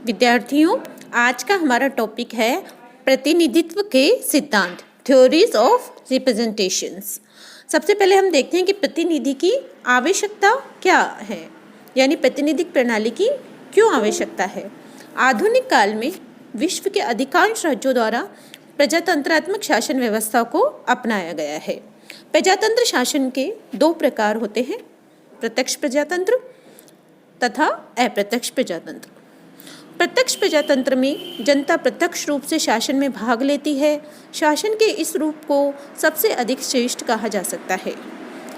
विद्यार्थियों, आज का हमारा टॉपिक है प्रतिनिधित्व के सिद्धांत, थ्योरीज ऑफ रिप्रेजेंटेशंस। सबसे पहले हम देखते हैं कि प्रतिनिधि की आवश्यकता क्या है, यानी प्रतिनिधिक प्रणाली की क्यों आवश्यकता है। आधुनिक काल में विश्व के अधिकांश राज्यों द्वारा प्रजातंत्रात्मक शासन व्यवस्था को अपनाया गया है। प्रजातंत्र शासन के दो प्रकार होते हैं, प्रत्यक्ष प्रजातंत्र तथा अप्रत्यक्ष प्रजातंत्र। प्रत्यक्ष प्रजातंत्र में जनता प्रत्यक्ष रूप से शासन में भाग लेती है। शासन के इस रूप को सबसे अधिक श्रेष्ठ कहा जा सकता है,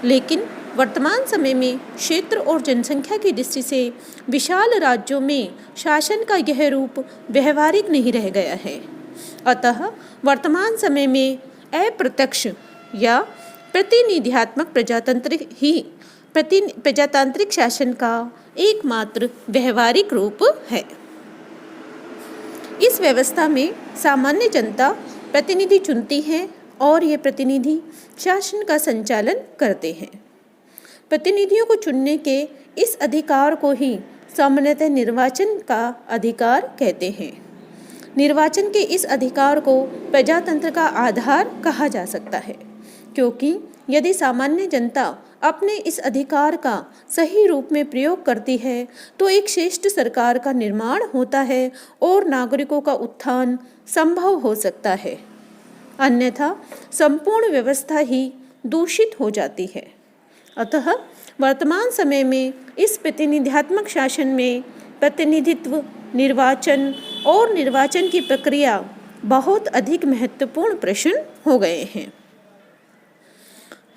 लेकिन वर्तमान समय में क्षेत्र और जनसंख्या की दृष्टि से विशाल राज्यों में शासन का यह रूप व्यवहारिक नहीं रह गया है। अतः वर्तमान समय में अप्रत्यक्ष या प्रतिनिधित्वात्मक प्रजातंत्र ही प्रजातांत्रिक शासन का एकमात्र व्यवहारिक रूप है। इस व्यवस्था में सामान्य जनता प्रतिनिधि चुनती है और ये प्रतिनिधि शासन का संचालन करते हैं। प्रतिनिधियों को चुनने के इस अधिकार को ही सामान्यतः निर्वाचन का अधिकार कहते हैं। निर्वाचन के इस अधिकार को प्रजातंत्र का आधार कहा जा सकता है, क्योंकि यदि सामान्य जनता अपने इस अधिकार का सही रूप में प्रयोग करती है तो एक श्रेष्ठ सरकार का निर्माण होता है और नागरिकों का उत्थान संभव हो सकता है। अन्यथा संपूर्ण व्यवस्था ही दूषित हो जाती है। अतः वर्तमान समय में इस प्रतिनिधित्वात्मक शासन में प्रतिनिधित्व, निर्वाचन और निर्वाचन की प्रक्रिया बहुत अधिक महत्वपूर्ण प्रश्न हो गए हैं।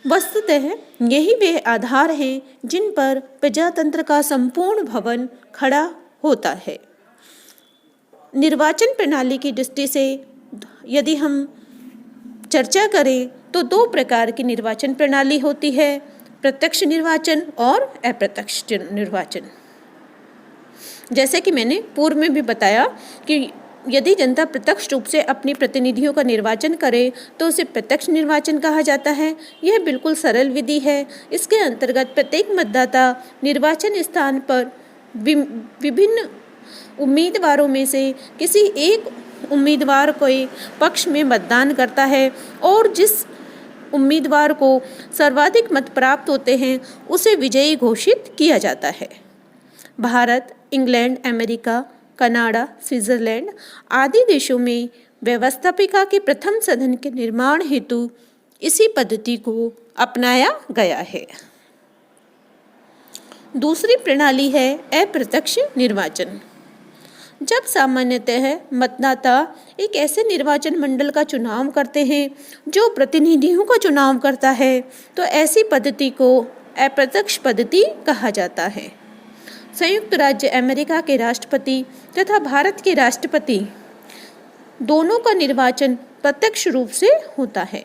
वस्तुतः यही वे आधार हैं जिन पर प्रजातंत्र का संपूर्ण भवन खड़ा होता है। निर्वाचन प्रणाली की दृष्टि से यदि हम चर्चा करें तो दो प्रकार की निर्वाचन प्रणाली होती है, प्रत्यक्ष निर्वाचन और अप्रत्यक्ष निर्वाचन। जैसे कि मैंने पूर्व में भी बताया कि यदि जनता प्रत्यक्ष रूप से अपने प्रतिनिधियों का निर्वाचन करे तो उसे प्रत्यक्ष निर्वाचन कहा जाता है। यह बिल्कुल सरल विधि है। इसके अंतर्गत प्रत्येक मतदाता निर्वाचन स्थान पर विभिन्न उम्मीदवारों में से किसी एक उम्मीदवार के पक्ष में मतदान करता है और जिस उम्मीदवार को सर्वाधिक मत प्राप्त होते हैं उसे विजयी घोषित किया जाता है। Bharat, England, America, Canada, Switzerland आदि देशों में व्यवस्थापिका के प्रथम सदन के निर्माण हेतु इसी पद्धति को अपनाया गया है। दूसरी प्रणाली है अप्रत्यक्ष निर्वाचन। जब सामान्यतः मतदाता एक ऐसे निर्वाचन मंडल का चुनाव करते हैं जो प्रतिनिधियों का चुनाव करता है, तो ऐसी पद्धति को अप्रत्यक्ष पद्धति कहा जाता है। संयुक्त राज्य अमेरिका के राष्ट्रपति तथा भारत के राष्ट्रपति दोनों का निर्वाचन प्रत्यक्ष रूप से होता है,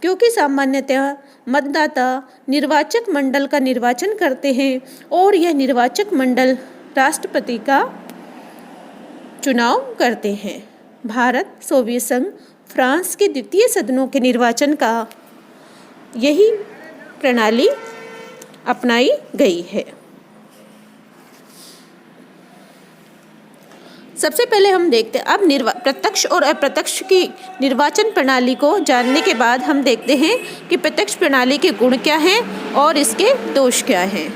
क्योंकि सामान्यतः मतदाता निर्वाचक मंडल का निर्वाचन करते हैं और यह निर्वाचक मंडल राष्ट्रपति का चुनाव करते हैं। भारत, सोवियत संघ, फ्रांस के द्वितीय सदनों के निर्वाचन का यही प्रणाली अपनाई गई है। सबसे पहले हम देखते हैं अब प्रत्यक्ष और अप्रत्यक्ष की निर्वाचन प्रणाली को जानने के बाद हम देखते हैं कि प्रत्यक्ष प्रणाली के गुण क्या हैं और इसके दोष क्या हैं।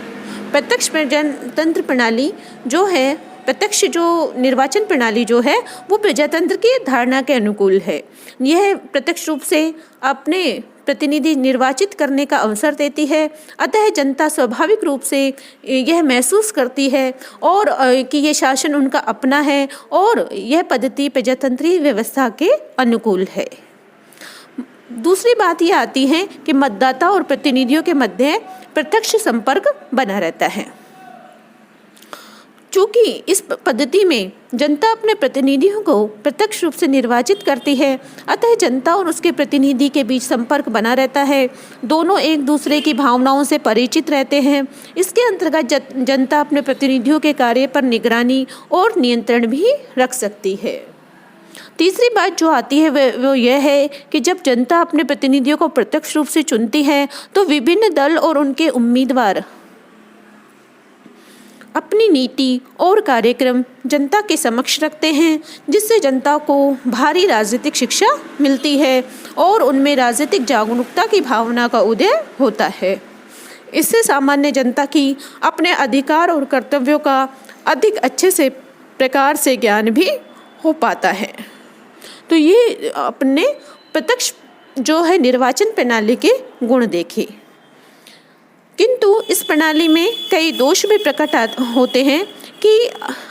प्रत्यक्ष प्रजातंत्र प्रणाली जो है, प्रत्यक्ष जो निर्वाचन प्रणाली जो है वो प्रजातंत्र की धारणा के अनुकूल है। यह प्रत्यक्ष रूप से अपने प्रतिनिधि निर्वाचित करने का अवसर देती है। अतः जनता स्वाभाविक रूप से यह महसूस करती है और कि यह शासन उनका अपना है और यह पद्धति प्रजातंत्रीय व्यवस्था के अनुकूल है। दूसरी बात यह आती है कि मतदाता और प्रतिनिधियों के मध्य प्रत्यक्ष संपर्क बना रहता है। चूँकि इस पद्धति में जनता अपने प्रतिनिधियों को प्रत्यक्ष रूप से निर्वाचित करती है, अतः जनता और उसके प्रतिनिधि के बीच संपर्क बना रहता है। दोनों एक दूसरे की भावनाओं से परिचित रहते हैं। इसके अंतर्गत जनता अपने प्रतिनिधियों के कार्य पर निगरानी और नियंत्रण भी रख सकती है। तीसरी बात जो आती है वो यह है कि जब जनता अपने प्रतिनिधियों को प्रत्यक्ष रूप से चुनती है तो विभिन्न दल और उनके उम्मीदवार अपनी नीति और कार्यक्रम जनता के समक्ष रखते हैं, जिससे जनता को भारी राजनीतिक शिक्षा मिलती है और उनमें राजनीतिक जागरूकता की भावना का उदय होता है। इससे सामान्य जनता की अपने अधिकार और कर्तव्यों का अधिक अच्छे से प्रकार से ज्ञान भी हो पाता है। तो ये अपने प्रत्यक्ष जो है निर्वाचन प्रणाली के गुण देखे, किंतु इस प्रणाली में कई दोष भी प्रकट होते हैं कि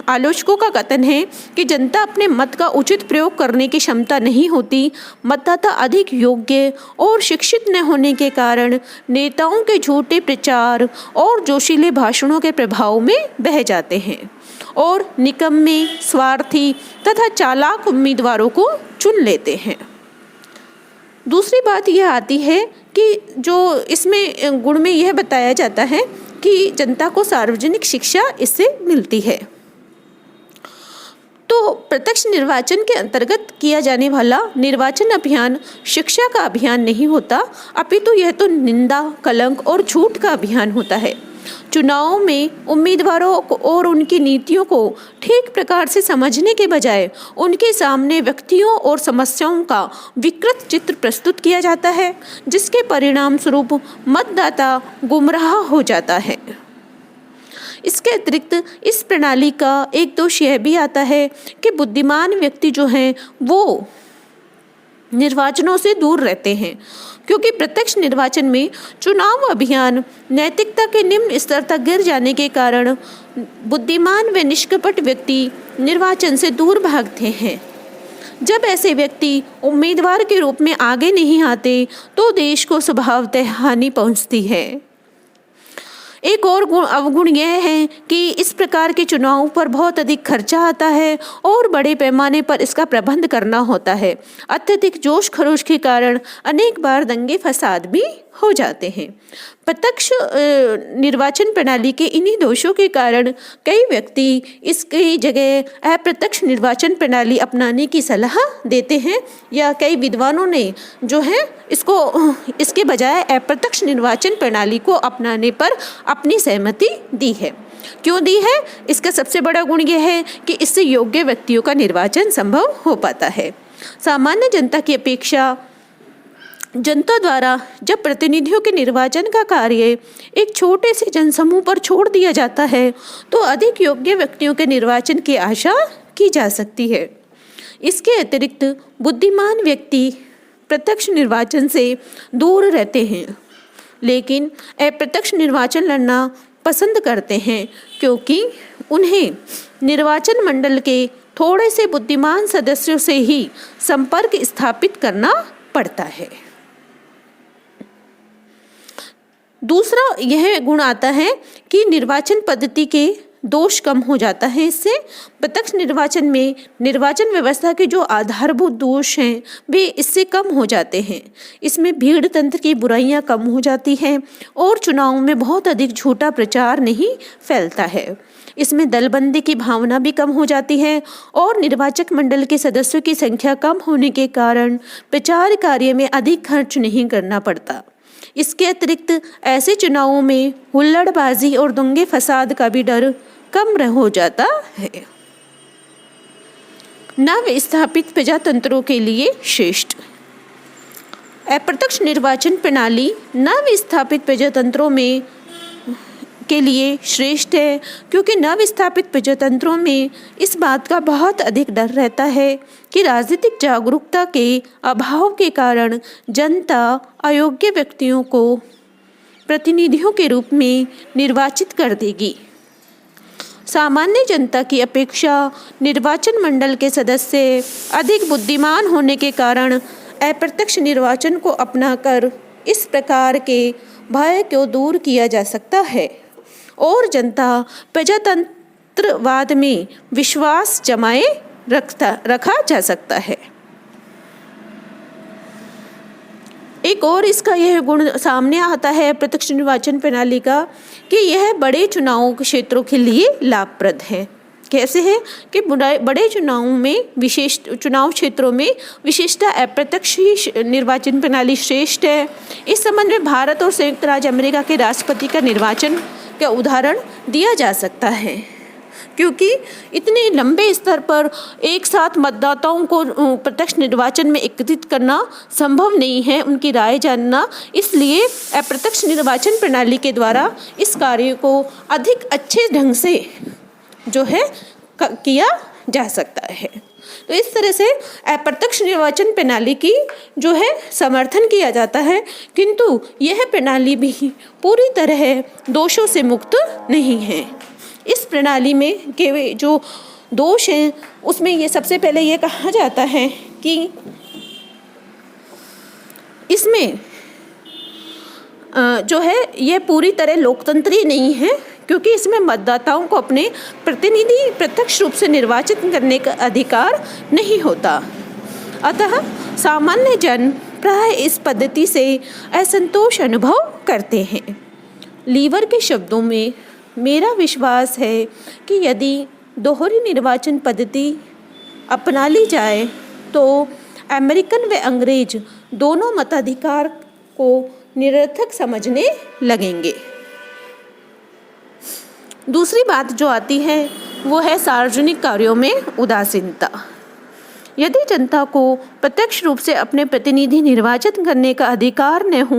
आलोचकों का कथन है कि जनता अपने मत का उचित प्रयोग करने की क्षमता नहीं होती। मतदाता अधिक योग्य और शिक्षित न होने के कारण नेताओं के झूठे प्रचार और जोशीले भाषणों के प्रभाव में बह जाते हैं और निकम्मे, स्वार्थी तथा चालाक उम्मीदवारों को चुन लेते हैं। दूसरी बात यह आती है कि जो इसमें गुण में यह बताया जाता है कि जनता को सार्वजनिक शिक्षा इससे मिलती है। तो प्रत्यक्ष निर्वाचन के अंतर्गत किया जाने वाला निर्वाचन अभियान शिक्षा का अभियान नहीं होता, अपितु यह तो निंदा, कलंक और झूठ का अभियान होता है। चुनाव में उम्मीदवारों को और उनकी नीतियों को ठीक प्रकार से समझने के बजाय उनके सामने व्यक्तियों और समस्याओं का विकृत चित्र प्रस्तुत किया जाता है, जिसके परिणाम स्वरूप मतदाता गुमराह हो जाता है। इसके अतिरिक्त इस प्रणाली का एक दोष यह भी आता है कि बुद्धिमान व्यक्ति जो हैं वो निर्वाचनों से दूर रहते हैं, क्योंकि प्रत्यक्ष निर्वाचन में चुनाव अभियान नैतिकता के निम्न स्तर तक गिर जाने के कारण बुद्धिमान व निष्कपट व्यक्ति निर्वाचन से दूर भागते हैं। जब ऐसे व्यक्ति उम्मीदवार के रूप में आगे नहीं आते तो देश को स्वभावतः हानि पहुंचती है। एक और अवगुण यह है कि इस प्रकार के चुनाव पर बहुत अधिक खर्चा आता है और बड़े पैमाने पर इसका प्रबंध करना होता है। अत्यधिक जोश खरोश के कारण अनेक बार दंगे फसाद भी हो जाते हैं। प्रत्यक्ष निर्वाचन प्रणाली के इन्हीं दोषों के कारण कई व्यक्ति इसकी जगह अप्रत्यक्ष निर्वाचन प्रणाली अपनाने की सलाह देते हैं, या कई विद्वानों ने जो है इसके बजाय अप्रत्यक्ष निर्वाचन प्रणाली को अपनाने पर अपनी सहमति दी है। क्यों दी है? इसका सबसे बड़ा गुण यह है कि इससे योग्य व्यक्तियों का निर्वाचन संभव हो पाता है। सामान्य जनता की अपेक्षा जनता द्वारा जब प्रतिनिधियों के निर्वाचन का कार्य एक छोटे से जनसमूह पर छोड़ दिया जाता है तो अधिक योग्य व्यक्तियों के निर्वाचन की आशा की जा सकती है। इसके अतिरिक्त बुद्धिमान व्यक्ति प्रत्यक्ष निर्वाचन से दूर रहते हैं, लेकिन अप्रत्यक्ष निर्वाचन लड़ना पसंद करते हैं, क्योंकि उन्हें निर्वाचन मंडल के थोड़े से बुद्धिमान सदस्यों से ही संपर्क स्थापित करना पड़ता है। दूसरा यह गुण आता है कि निर्वाचन पद्धति के दोष कम हो जाता है। इससे प्रत्यक्ष निर्वाचन में निर्वाचन व्यवस्था के जो आधारभूत दोष हैं वे इससे कम हो जाते हैं। इसमें भीड़ तंत्र की बुराइयां कम हो जाती हैं और चुनाव में बहुत अधिक झूठा प्रचार नहीं फैलता है। इसमें दलबंदी की भावना भी कम हो जाती है और निर्वाचक मंडल के सदस्यों की संख्या कम होने के कारण प्रचार कार्य में अधिक खर्च नहीं करना पड़ता। इसके अतिरिक्त ऐसे चुनावों में हुल्लड़बाजी और दंगे फसाद का भी डर कम हो जाता है। नव स्थापित प्रजातंत्रों के लिए श्रेष्ठ। अप्रत्यक्ष निर्वाचन प्रणाली नव स्थापित प्रजातंत्रों में के लिए श्रेष्ठ है, क्योंकि नव स्थापित प्रजातंत्रों में इस बात का बहुत अधिक डर रहता है कि राजनीतिक जागरूकता के अभाव के कारण जनता अयोग्य व्यक्तियों को प्रतिनिधियों के रूप में निर्वाचित कर देगी। सामान्य जनता की अपेक्षा निर्वाचन मंडल के सदस्य अधिक बुद्धिमान होने के कारण अप्रत्यक्ष निर्वाचन को अपनाकर इस प्रकार के भय को दूर किया जा सकता है और जनता प्रजातंत्रवाद में विश्वास जमाए रखा जा सकता है। एक और इसका यह गुण सामने आता है प्रत्यक्ष निर्वाचन प्रणाली का कि यह बड़े चुनाव क्षेत्रों के लिए लाभप्रद है। कैसे है कि बड़े चुनाव क्षेत्रों में विशेषता अप्रत्यक्ष ही निर्वाचन प्रणाली श्रेष्ठ है। इस संबंध में भारत और संयुक्त राज्य अमेरिका के राष्ट्रपति का निर्वाचन का उदाहरण दिया जा सकता है, क्योंकि इतने लंबे स्तर पर एक साथ मतदाताओं को प्रत्यक्ष निर्वाचन में एकत्रित करना संभव नहीं है, उनकी राय जानना। इसलिए अप्रत्यक्ष निर्वाचन प्रणाली के द्वारा इस कार्य को अधिक अच्छे ढंग से जो है किया जा सकता है। तो इस तरह से अप्रत्यक्ष निर्वाचन प्रणाली की जो है समर्थन किया जाता है, किंतु यह प्रणाली भी पूरी तरह दोषों से मुक्त नहीं है। इस प्रणाली में के जो दोष हैं उसमें ये सबसे पहले ये कहा जाता है कि इसमें जो है ये पूरी तरह लोकतंत्री नहीं है, क्योंकि इसमें मतदाताओं को अपने प्रतिनिधि प्रत्यक्ष रूप से निर्वाचित करने का अधिकार नहीं होता। अतः सामान्य जन प्राय इस पद्धति से असंतोष अनुभव करते हैं। लीवर के शब्दों में मेरा विश्वास है कि यदि दोहरी निर्वाचन पद्धति अपना ली जाए तो अमेरिकन व अंग्रेज दोनों मताधिकार को निरर्थक समझने लगेंगे। दूसरी बात जो आती है वो है सार्वजनिक कार्यों में उदासीनता। यदि जनता को प्रत्यक्ष रूप से अपने प्रतिनिधि निर्वाचित करने का अधिकार न हो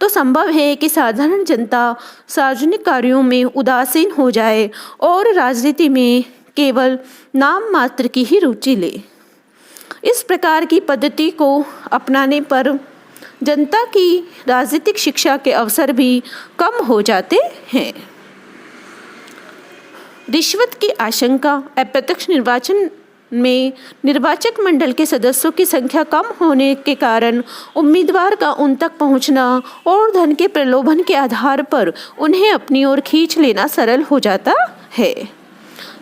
तो संभव है कि साधारण जनता सार्वजनिक कार्यों में उदासीन हो जाए और राजनीति में केवल नाम मात्र की ही रुचि ले। इस प्रकार की पद्धति को अपनाने पर जनता की राजनीतिक शिक्षा के अवसर भी कम हो जाते हैं। रिश्वत की आशंका। अप्रत्यक्ष निर्वाचन में निर्वाचक मंडल के सदस्यों की संख्या कम होने के कारण उम्मीदवार का उन तक पहुंचना और धन के प्रलोभन के आधार पर उन्हें अपनी ओर खींच लेना सरल हो जाता है।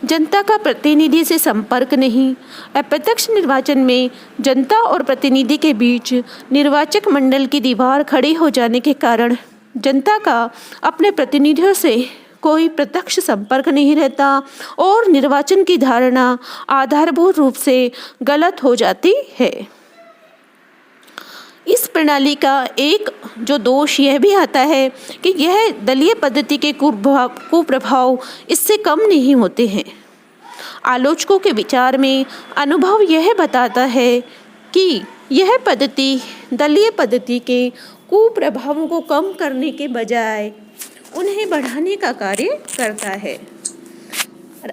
जनता का प्रतिनिधि से संपर्क नहीं। अप्रत्यक्ष निर्वाचन में जनता और प्रतिनिधि के बीच निर्वाचक मंडल की दीवार खड़ी हो जाने के कारण जनता का अपने प्रतिनिधियों से कोई प्रत्यक्ष संपर्क नहीं रहता और निर्वाचन की धारणा आधारभूत रूप से गलत हो जाती है। इस प्रणाली का एक जो दोष यह भी आता है कि यह दलीय पद्धति के कुप्रभाव इससे कम नहीं होते हैं। आलोचकों के विचार में अनुभव यह बताता है कि यह पद्धति दलीय पद्धति के कुप्रभावों को कम करने के बजाय उन्हें बढ़ाने का कार्य करता है।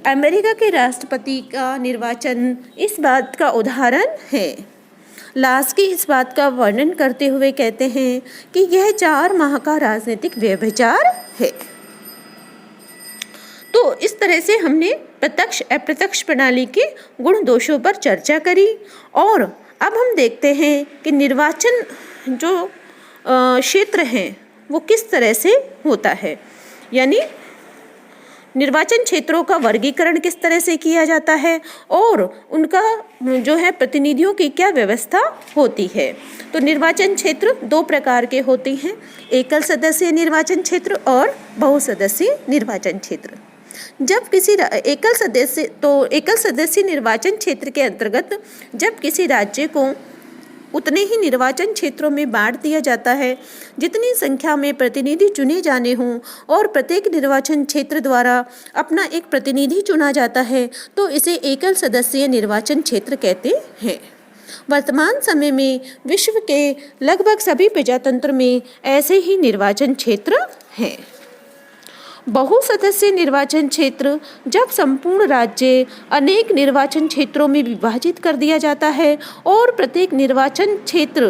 अमेरिका के राष्ट्रपति का निर्वाचन इस बात का उदाहरण है। लास्की इस बात का वर्णन करते हुए कहते हैं कि यह 4 माह का राजनीतिक व्यभिचार है। तो इस तरह से हमने प्रत्यक्ष अप्रत्यक्ष प्रणाली के गुण दोषों पर चर्चा करी और अब हम देखते हैं कि निर्वाचन जो क्षेत्र हैं वो किस तरह से होता है, यानी निर्वाचन क्षेत्रों का वर्गीकरण किस तरह से किया जाता है और उनका जो है प्रतिनिधियों की क्या व्यवस्था होती है। तो निर्वाचन क्षेत्र 2 प्रकार के होते हैं, एकल सदस्यीय निर्वाचन क्षेत्र और बहुसदस्यीय निर्वाचन क्षेत्र। जब किसी एकल सदस्यीय निर्वाचन क्षेत्र के अंतर्गत जब किसी राज्य को उतने ही निर्वाचन क्षेत्रों में बांट दिया जाता है जितनी संख्या में प्रतिनिधि चुने जाने हों और प्रत्येक निर्वाचन क्षेत्र द्वारा अपना एक प्रतिनिधि चुना जाता है, तो इसे एकल सदस्यीय निर्वाचन क्षेत्र कहते हैं। वर्तमान समय में विश्व के लगभग सभी प्रजातंत्र में ऐसे ही निर्वाचन क्षेत्र हैं। बहुसदस्यीय निर्वाचन क्षेत्र जब संपूर्ण राज्य अनेक निर्वाचन क्षेत्रों में विभाजित कर दिया जाता है और प्रत्येक निर्वाचन क्षेत्र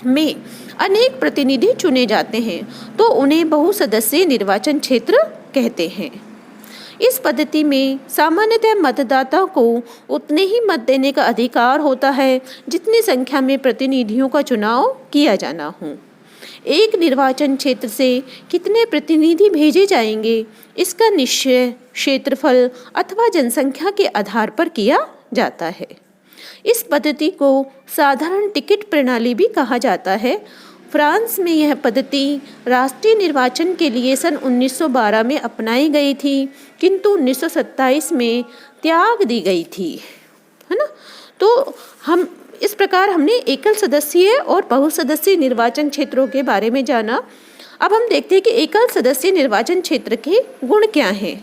में अनेक प्रतिनिधि चुने जाते हैं तो उन्हें बहुसदस्यीय निर्वाचन क्षेत्र कहते हैं। इस पद्धति में सामान्यतः मतदाता को उतने ही मत देने का अधिकार होता है जितनी संख्या में प्रतिनिधियों का चुनाव किया जाना हो। एक निर्वाचन क्षेत्र से कितने प्रतिनिधि भेजे जाएंगे इसका निश्चय क्षेत्रफल अथवा जनसंख्या के आधार पर किया जाता है। इस पद्धति को साधारण टिकट प्रणाली भी कहा जाता है। फ्रांस में यह पद्धति राष्ट्रीय निर्वाचन के लिए सन 1912 में अपनाई गई थी, किंतु 1927 में त्याग दी गई थी, है ना। तो हम इस प्रकार हमने एकल सदस्यीय और बहुसदस्यीय निर्वाचन क्षेत्रों के बारे में जाना। अब हम देखते हैं कि एकल सदस्य निर्वाचन क्षेत्र के गुण क्या हैं।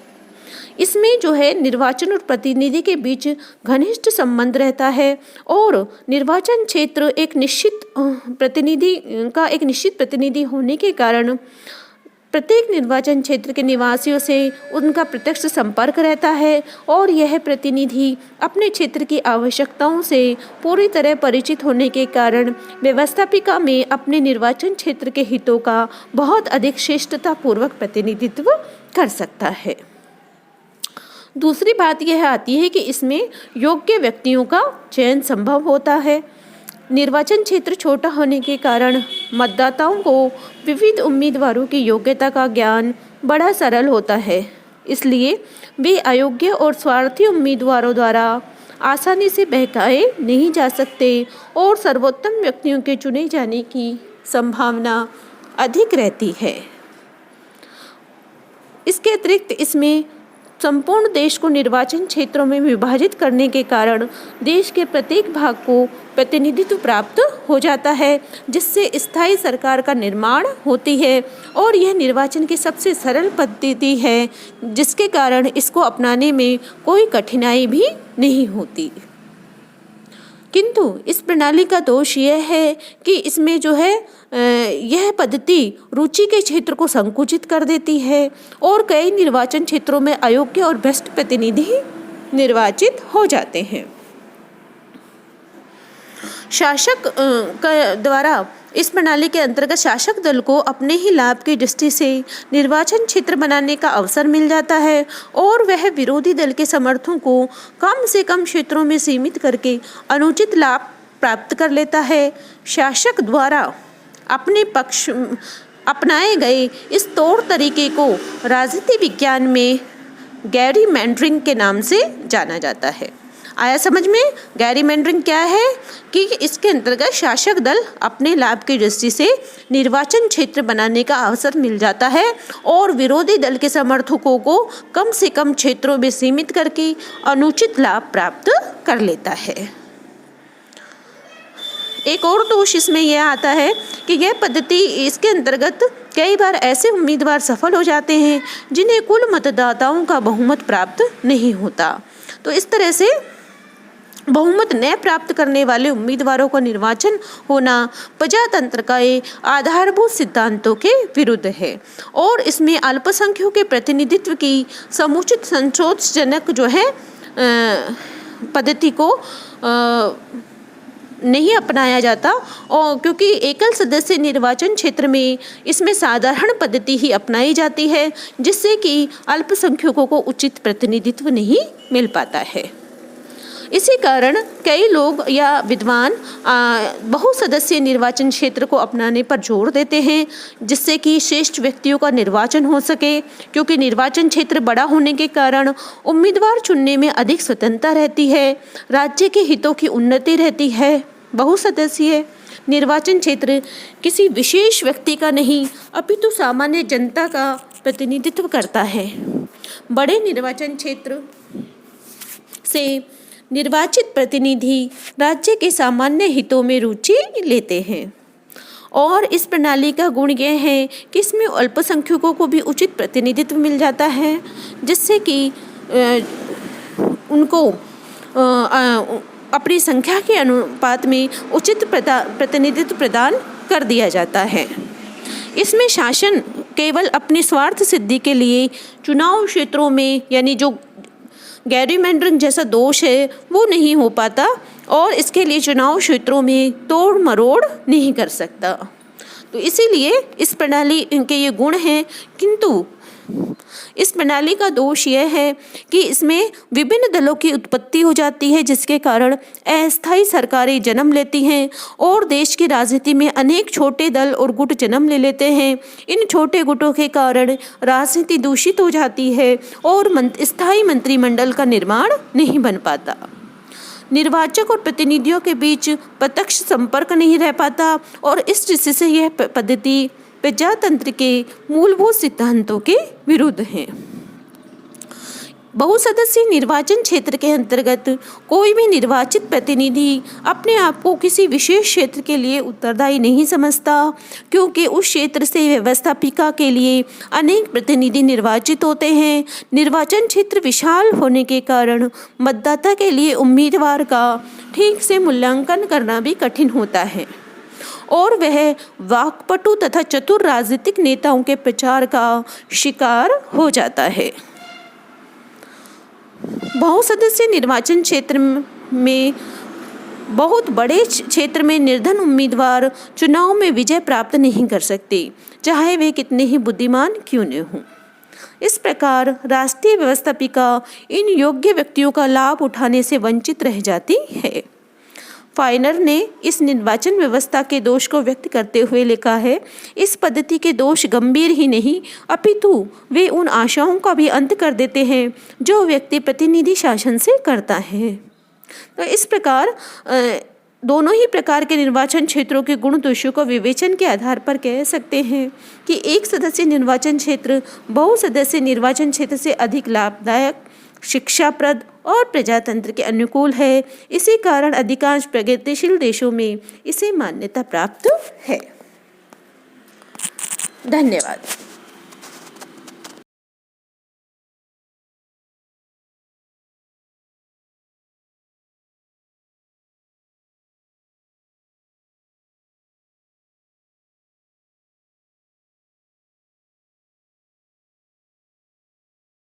इसमें जो है निर्वाचन और प्रतिनिधि के बीच घनिष्ठ संबंध रहता है और निर्वाचन क्षेत्र एक निश्चित प्रतिनिधि होने के कारण प्रत्येक निर्वाचन क्षेत्र के निवासियों से उनका प्रत्यक्ष संपर्क रहता है और यह प्रतिनिधि अपने क्षेत्र की आवश्यकताओं से पूरी तरह परिचित होने के कारण व्यवस्थापिका में अपने निर्वाचन क्षेत्र के हितों का बहुत अधिक श्रेष्ठतापूर्वक प्रतिनिधित्व कर सकता है। दूसरी बात यह आती है कि इसमें योग्य व्यक्तियों का चयन संभव होता है। निर्वाचन क्षेत्र छोटा होने के कारण मतदाताओं को विविध उम्मीदवारों की योग्यता का ज्ञान बड़ा सरल होता है, इसलिए वे अयोग्य और स्वार्थी उम्मीदवारों द्वारा आसानी से बहकाए नहीं जा सकते और सर्वोत्तम व्यक्तियों के चुने जाने की संभावना अधिक रहती है। इसके अतिरिक्त इसमें संपूर्ण देश को निर्वाचन क्षेत्रों में विभाजित करने के कारण देश के प्रत्येक भाग को प्रतिनिधित्व प्राप्त हो जाता है, जिससे स्थायी सरकार का निर्माण होती है और यह निर्वाचन की सबसे सरल पद्धति है, जिसके कारण इसको अपनाने में कोई कठिनाई भी नहीं होती। किंतु इस प्रणाली का दोष यह है कि इसमें जो है यह पद्धति रुचि के क्षेत्र को संकुचित कर देती है और कई निर्वाचन क्षेत्रों में अयोग्य और भ्रष्ट प्रतिनिधि निर्वाचित हो जाते हैं। शासक द्वारा इस प्रणाली के अंतर्गत शासक दल को अपने ही लाभ की दृष्टि से निर्वाचन क्षेत्र बनाने का अवसर मिल जाता है और वह विरोधी दल के समर्थकों को कम से कम क्षेत्रों में सीमित करके अनुचित लाभ प्राप्त कर लेता है। शासक द्वारा अपने पक्ष अपनाए गए इस तौर तरीके को राजनीति विज्ञान में गैरीमैंडरिंग के नाम से जाना जाता है। आया समझ में? गैरीमैंडरिंग क्या है कि इसके अंतर्गत शासक दल अपने लाभ की दृष्टि से निर्वाचन क्षेत्र बनाने का अवसर मिल जाता है और विरोधी दल के समर्थकों को कम से कम क्षेत्रों में सीमित करके अनुचित लाभ प्राप्त कर लेता है। एक और दोष इसमें यह आता है कि यह पद्धति इसके अंतर्गत कई बार ऐसे उम्मीदवार सफल हो जाते हैं जिन्हें कुल मतदाताओं का बहुमत प्राप्त नहीं होता। तो इस तरह से बहुमत न प्राप्त करने वाले उम्मीदवारों का निर्वाचन होना प्रजातंत्र का आधारभूत सिद्धांतों के विरुद्ध है और इसमें अल्पसंख्यकों के प्रतिनिधित्व की समुचित संतोषजनक जो है पद्धति को नहीं अपनाया जाता और क्योंकि एकल सदस्य निर्वाचन क्षेत्र में इसमें साधारण पद्धति ही अपनाई जाती है, जिससे कि अल्पसंख्यकों को उचित प्रतिनिधित्व नहीं मिल पाता है। इसी कारण कई लोग या विद्वान बहुसदस्यीय निर्वाचन क्षेत्र को अपनाने पर जोर देते हैं, जिससे कि श्रेष्ठ व्यक्तियों का निर्वाचन हो सके, क्योंकि निर्वाचन क्षेत्र बड़ा होने के कारण उम्मीदवार चुनने में अधिक स्वतंत्रता रहती है, राज्य के हितों की उन्नति रहती है। बहुसदस्यीय निर्वाचन क्षेत्र किसी विशेष व्यक्ति का नहीं अपितु सामान्य जनता का प्रतिनिधित्व करता है। बड़े निर्वाचन क्षेत्र से निर्वाचित प्रतिनिधि राज्य के सामान्य हितों में रुचि लेते हैं और इस प्रणाली का गुण यह है कि इसमें अल्पसंख्यकों को भी उचित प्रतिनिधित्व मिल जाता है, जिससे कि उनको अपनी संख्या के अनुपात में उचित प्रतिनिधित्व प्रदान कर दिया जाता है। इसमें शासन केवल अपनी स्वार्थ सिद्धि के लिए चुनाव क्षेत्रों में, यानी जो गैरीमैंडरिंग जैसा दोष है वो नहीं हो पाता और इसके लिए चुनाव क्षेत्रों में तोड़ मरोड़ नहीं कर सकता। तो इसीलिए इस प्रणाली के ये गुण हैं, किंतु इस प्रणाली का दोष यह है कि इसमें विभिन्न दलों की उत्पत्ति हो जाती है, जिसके कारण अस्थायी सरकारें जन्म लेती हैं और देश की राजनीति में अनेक छोटे दल और गुट जन्म ले लेते हैं। इन छोटे गुटों के कारण राजनीति दूषित हो जाती है और स्थायी मंत्रिमंडल का निर्माण नहीं बन पाता। निर्वाचक और प्रतिनिधियों के बीच प्रत्यक्ष संपर्क नहीं रह पाता और इस दृष्टि से यह पद्धति प्रजातंत्र के मूलभूत सिद्धांतों के विरुद्ध है। बहुसदस्यीय निर्वाचन क्षेत्र के अंतर्गत कोई भी निर्वाचित प्रतिनिधि अपने आप को किसी विशेष क्षेत्र के लिए उत्तरदायी नहीं समझता, क्योंकि उस क्षेत्र से व्यवस्थापिका के लिए अनेक प्रतिनिधि निर्वाचित होते हैं। निर्वाचन क्षेत्र विशाल होने के कारण मतदाता के लिए उम्मीदवार का ठीक से मूल्यांकन करना भी कठिन होता है और वह वाक्पटु तथा चतुर राजनीतिक नेताओं के प्रचार का शिकार हो जाता है। बहुसदस्यीय निर्वाचन क्षेत्र में बहुत बड़े क्षेत्र में निर्धन उम्मीदवार चुनाव में विजय प्राप्त नहीं कर सकते, चाहे वे कितने ही बुद्धिमान क्यों न हों। इस प्रकार राष्ट्रीय व्यवस्थापिका इन योग्य व्यक्तियों का लाभ उठाने से वंचित रह जाती है। फाइनर ने इस निर्वाचन व्यवस्था के दोष को व्यक्त करते हुए लिखा है, इस पद्धति के दोष गंभीर ही नहीं अपितु वे उन आशाओं का भी अंत कर देते हैं जो व्यक्ति प्रतिनिधि शासन से करता है। तो इस प्रकार दोनों ही प्रकार के निर्वाचन क्षेत्रों के गुण दोषों को विवेचन के आधार पर कह सकते हैं कि एक सदस्यीय निर्वाचन क्षेत्र बहुसदस्यीय निर्वाचन क्षेत्र से अधिक लाभदायक, शिक्षाप्रद और प्रजातंत्र के अनुकूल है। इसी कारण अधिकांश प्रगतिशील देशों में इसे मान्यता प्राप्त है। धन्यवाद।